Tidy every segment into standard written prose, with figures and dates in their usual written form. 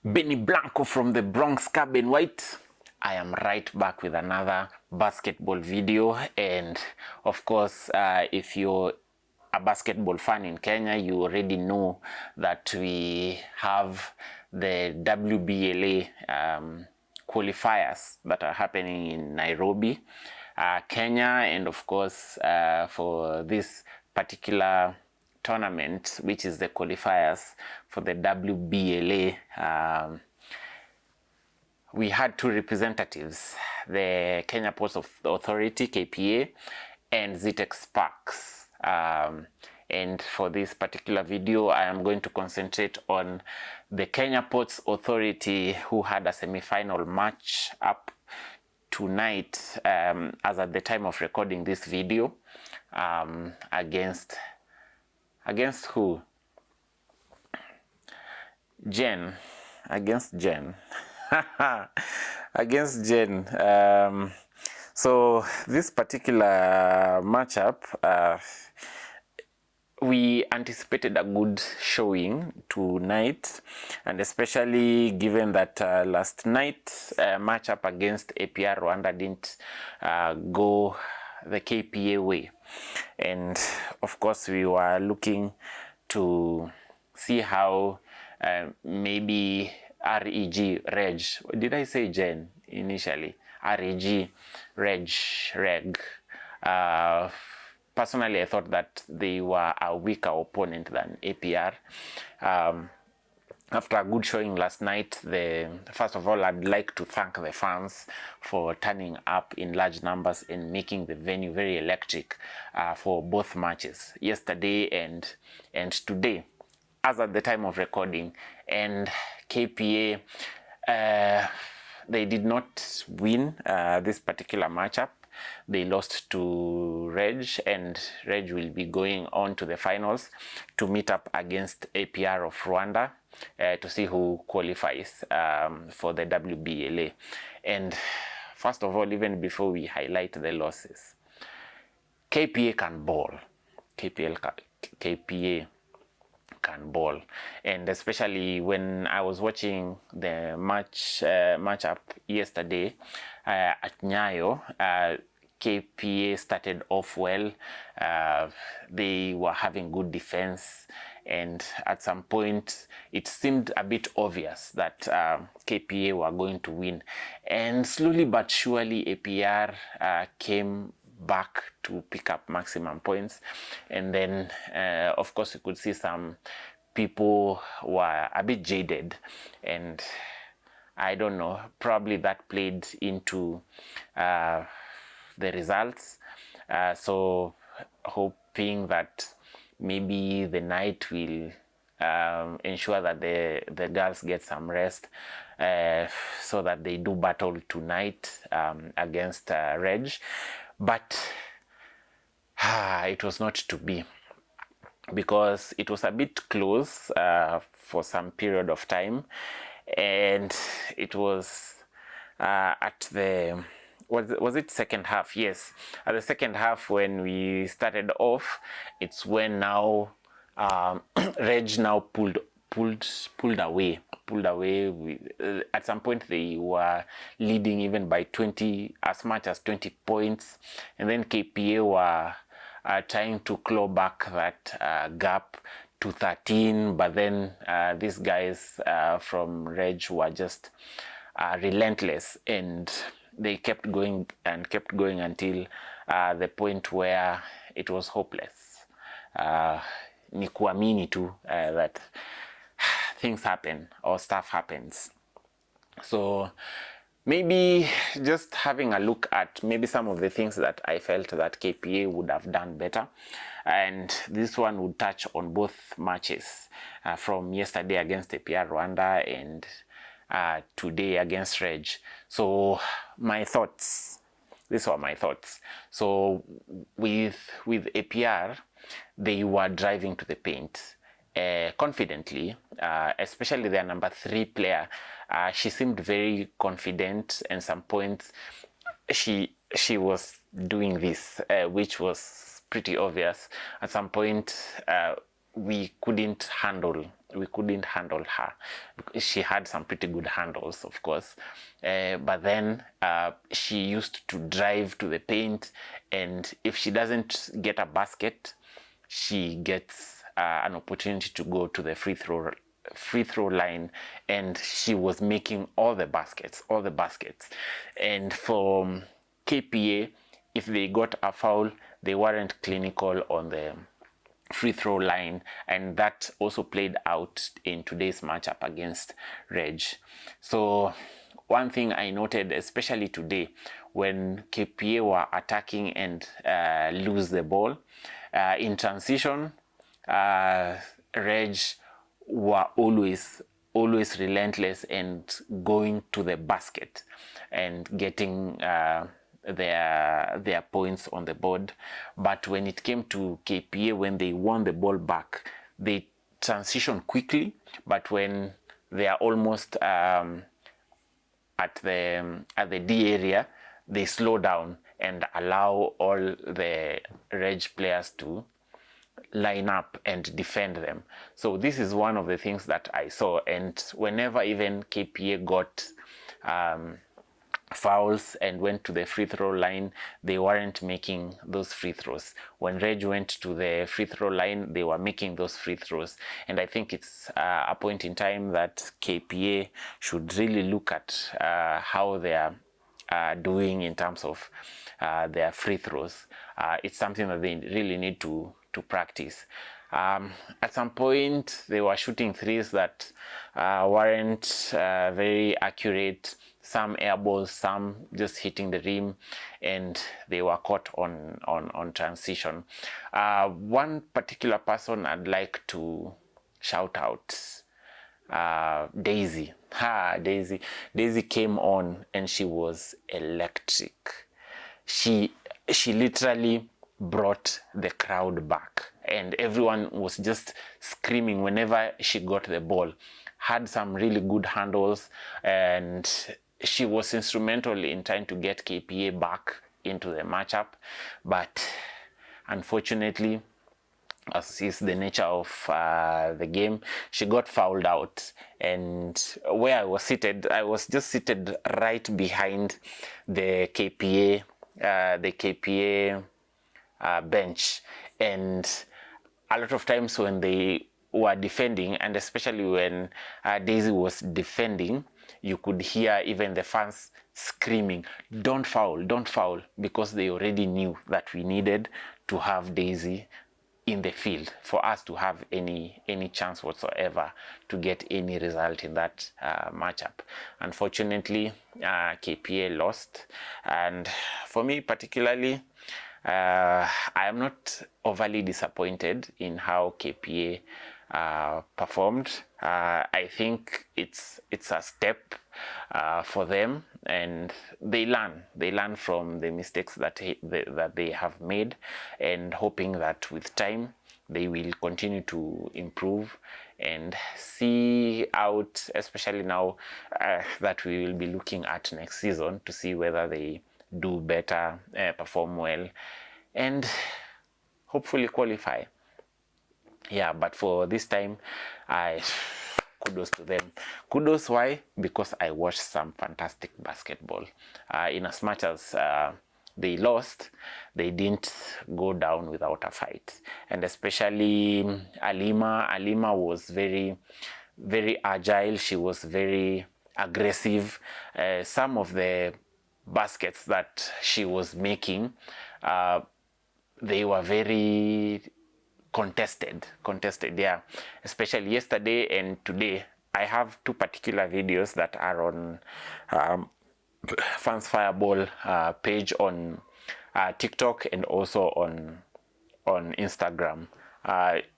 Benny Blanco from the Bronx Cabin White. I am right back with another basketball video, and of course if you're a basketball fan in Kenya, you already know that we have the Wbla qualifiers that are happening in Nairobi, Kenya, and of course for this particular tournament, which is the qualifiers for the Wbla, we had two representatives, the Kenya Ports Authority, KPA, and Zitex Sparks. And for this particular video, I am going to concentrate on the Kenya Ports Authority, who had a semi-final match up tonight, as at the time of recording this video, against who? Jen. Against Jen. Against Jen. So this particular matchup, we anticipated a good showing tonight, and especially given that last night's matchup against APR Rwanda didn't go the KPA way. And of course we were looking to see how maybe Reg, did I say Jen initially? Reg. Personally, I thought that they were a weaker opponent than APR. After a good showing last night, first of all, I'd like to thank the fans for turning up in large numbers and making the venue very electric for both matches, yesterday and today, as at the time of recording. And KPA, they did not win this particular matchup. They lost to Reg, and Reg will be going on to the finals to meet up against APR of Rwanda to see who qualifies for the Wbla. And first of all, even before we highlight the losses, KPA can ball. KPA can ball, and especially when I was watching the matchup yesterday at Nyayo, KPA started off well. They were having good defense, and at some point it seemed a bit obvious that KPA were going to win, and slowly but surely APR came back to pick up maximum points. And then of course you could see some people were a bit jaded, and I don't know, probably that played into the results. So hoping that maybe the night will ensure that the girls get some rest, so that they do battle tonight against Reg. But it was not to be, because it was a bit close for some period of time, and it was at the was it second half? Yes, at the second half when we started off, it's when now Reg now pulled away. At some point they were leading even by 20, as much as 20 points, and then KPA were trying to claw back that gap to 13, but then these guys from Reg were just relentless, and they kept going until the point where it was hopeless. Ni kuamini tu that things happen or stuff happens. So maybe just having a look at maybe some of the things that I felt that KPA would have done better, and this one would touch on both matches from yesterday against APR Rwanda and today against Reg. So my thoughts, these were my thoughts. So with APR, they were driving to the paint confidently, especially their number 3 player. She seemed very confident, and some points she was doing this, which was pretty obvious. At some point we couldn't handle handle her. She had some pretty good handles, of course, but then she used to drive to the paint, and if she doesn't get a basket, she gets an opportunity to go to the free throw line, and she was making all the baskets. And for KPA, if they got a foul, they weren't clinical on the free throw line, and that also played out in today's matchup against Reg. So one thing I noted, especially today, when KPA were attacking and lose the ball in transition, Reg were always relentless and going to the basket and getting their points on the board. But when it came to KPA, when they won the ball back, they transition quickly, but when they are almost at the D area, they slow down and allow all the Reg players to line up and defend them. So this is one of the things that I saw, and whenever even KPA got fouls and went to the free throw line, they weren't making those free throws. When Reg went to the free throw line, they were making those free throws. And I think it's a point in time that KPA should really look at how they are doing in terms of their free throws. It's something that they really need to practice. At some point, they were shooting threes that weren't very accurate. Some air balls, some just hitting the rim, and they were caught on transition. One particular person I'd like to shout out, Daisy. Daisy came on and she was electric. She literally brought the crowd back, and everyone was just screaming whenever she got the ball. Had some really good handles, and she was instrumental in trying to get KPA back into the matchup. But unfortunately, as is the nature of the game, she got fouled out. And where I was seated, I was just seated right behind the KPA bench. And a lot of times when they were defending, and especially when Daisy was defending, you could hear even the fans screaming, don't foul, because they already knew that we needed to have Daisy in the field for us to have any chance whatsoever to get any result in that matchup. Unfortunately, KPA lost, and for me particularly, I am not overly disappointed in how KPA performed. I think it's a step for them, and they learn from the mistakes that they have made, and hoping that with time they will continue to improve and see out, especially now that we will be looking at next season, to see whether they do better, perform well, and hopefully qualify. Yeah, but for this time, kudos to them. Kudos, why? Because I watched some fantastic basketball. In as much as they lost, they didn't go down without a fight. And especially Alima was very, very agile. She was very aggressive. Some of the baskets that she was making, they were very contested, yeah, especially yesterday and today. I have two particular videos that are on Fans Fireball page on TikTok and also on Instagram.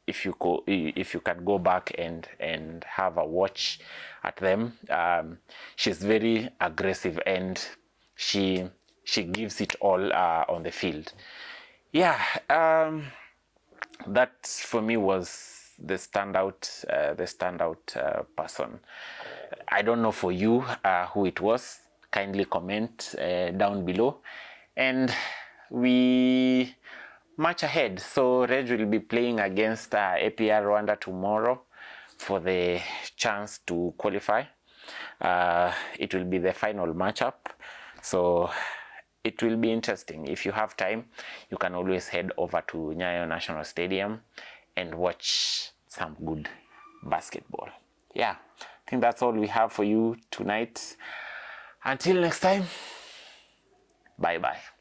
If you can go back and have a watch at them. She's very aggressive, and she gives it all on the field. Yeah, that for me was the standout person. I don't know for you who it was. Kindly comment down below, and we march ahead. So Reg will be playing against APR Rwanda tomorrow. for the chance to qualify. It will be the final matchup, so it will be interesting. If you have time, you can always head over to Nyayo National Stadium and watch some good basketball. Yeah, I think that's all we have for you tonight. Until next time, bye bye.